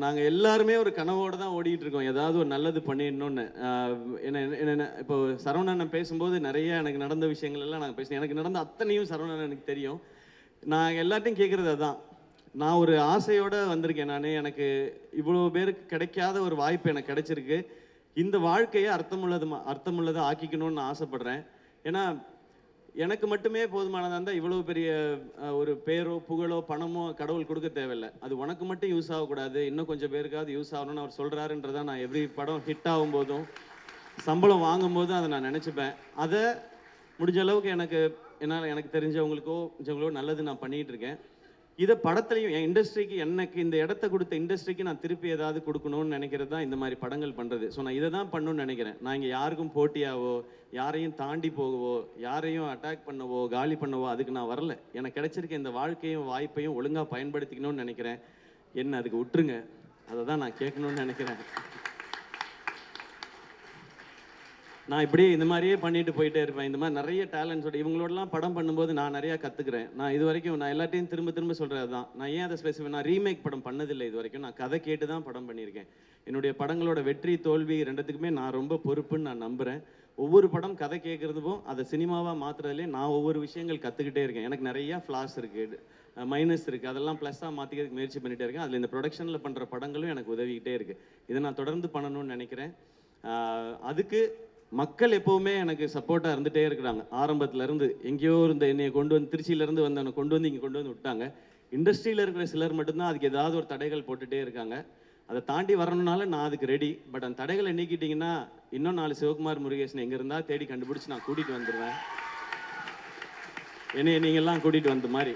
நாங்கள் எல்லாருமே ஒரு கனவோடு தான் ஓடிட்டு இருக்கோம், ஏதாவது ஒரு நல்லது பண்ணிடணும்னு. என்ன இப்போ சரவணன் பேசும்போது நிறைய எனக்கு நடந்த விஷயங்கள் எல்லாம் நாங்கள் பேசினோம். எனக்கு நடந்த அத்தனையும் சரவணன் எனக்கு தெரியும். நான் எல்லாத்தையும் கேட்குறது அதான். நான் ஒரு ஆசையோடு வந்திருக்கேன். எனக்கு இவ்வளோ பேருக்கு கிடைக்காத ஒரு வாய்ப்பு எனக்கு கிடைச்சிருக்கு. இந்த வாழ்க்கையை அர்த்தமுள்ளதை ஆக்கிக்கணும்னு நான் ஆசைப்படுறேன். ஏன்னா எனக்கு மட்டுமே போதுமானதாக இருந்தால் இவ்வளோ பெரிய ஒரு பேரோ புகழோ பணமோ கடவுள் கொடுக்க தேவையில்லை. அது உனக்கு மட்டும் யூஸ் ஆகக்கூடாது, இன்னும் கொஞ்சம் பேருக்காவது யூஸ் ஆகணும்னு அவர் சொல்கிறாருன்றதான் நான் எவ்ரி படம் ஹிட் ஆகும் போதும் சம்பளம் வாங்கும் போதும் அதை நான் நினச்சிப்பேன். அதை முடிஞ்ச அளவுக்கு எனக்கு தெரிஞ்சவங்களுக்கோ நல்லது நான் பண்ணிகிட்டு இருக்கேன். இதை படத்துலையும் என் இண்டஸ்ட்ரிக்கு, எனக்கு இந்த இடத்த கொடுத்த இண்டஸ்ட்ரிக்கு நான் திருப்பி ஏதாவது கொடுக்கணும்னு நினைக்கிறது தான் இந்த மாதிரி படங்கள் பண்ணுறது. ஸோ நான் இதை தான் பண்ணணும்னு நினைக்கிறேன். நான் இங்கே யாருக்கும் போட்டியாவோ, யாரையும் தாண்டி போகவோ, யாரையும் அட்டாக் பண்ணவோ, காலி பண்ணவோ அதுக்கு நான் வரல. எனக்கு கிடைச்சிருக்க இந்த வாழ்க்கையும் வாய்ப்பையும் ஒழுங்காக பயன்படுத்திக்கணும்னு நினைக்கிறேன். என்ன அதுக்கு விட்டுருங்க, அதை தான் நான் கேட்கணும்னு நினைக்கிறேன். நான் இப்படியே இந்த மாதிரியே பண்ணிட்டு போயிட்டே இருப்பேன். இந்த மாதிரி நிறைய டேலண்ட்ஸோட இவங்களோடலாம் படம் பண்ணும்போது நான் நிறையா கற்றுக்குறேன். நான் இது வரைக்கும் நான் எல்லாத்தையும் திரும்ப சொல்கிறது தான். நான் ஏன் அதை நான் ரீமேக் படம் பண்ணதில்லை இது வரைக்கும். நான் கதை கேட்டு தான் படம் பண்ணியிருக்கேன். என்னுடைய படங்களோட வெற்றி தோல்வி ரெண்டுத்துக்குமே நான் ரொம்ப பொறுப்புன்னு நான் நம்புகிறேன். ஒவ்வொரு படம் கதை கேட்குறதுக்கும் அதை சினிமாவாக மாற்றுறதுலேயே நான் ஒவ்வொரு விஷயங்கள் கற்றுக்கிட்டே இருக்கேன். எனக்கு நிறையா ஃப்ளாஸ் இருக்குது, மைனஸ் இருக்குது, அதெல்லாம் ப்ளஸ்ஸாக மாற்றிக்கிறதுக்கு முயற்சி பண்ணிகிட்டே இருக்கேன். அதில் இந்த ப்ரொடக்ஷனில் பண்ணுற படங்களும் எனக்கு உதவிக்கிட்டே இருக்குது. இதை நான் தொடர்ந்து பண்ணணும்னு நினைக்கிறேன். அதுக்கு மக்கள் எப்போவுமே எனக்கு சப்போர்ட்டாக இருந்துகிட்டே இருக்கிறாங்க. ஆரம்பத்துலேருந்து எங்கேயோ இருந்த என்னையை கொண்டு வந்து திருச்சியிலேருந்து வந்தவனை கொண்டு வந்து இங்கே கொண்டு வந்து விட்டாங்க. இண்டஸ்ட்ரியில் இருக்கிற சிலர் மட்டும்தான் அதுக்கு ஏதாவது ஒரு தடைகள் போட்டுகிட்டே இருக்காங்க. அதை தாண்டி வரணுனால நான் அதுக்கு ரெடி. பட் அந்த தடைகளை நீக்கிட்டிங்கன்னா இன்னும் 4 சிவகுமார் முருகேசன் எங்கே இருந்தால் தேடி கண்டுபிடிச்சி நான் கூட்டிகிட்டு வந்துடுவேன். என்னையை நீங்கள்லாம் கூட்டிகிட்டு வந்த மாதிரி.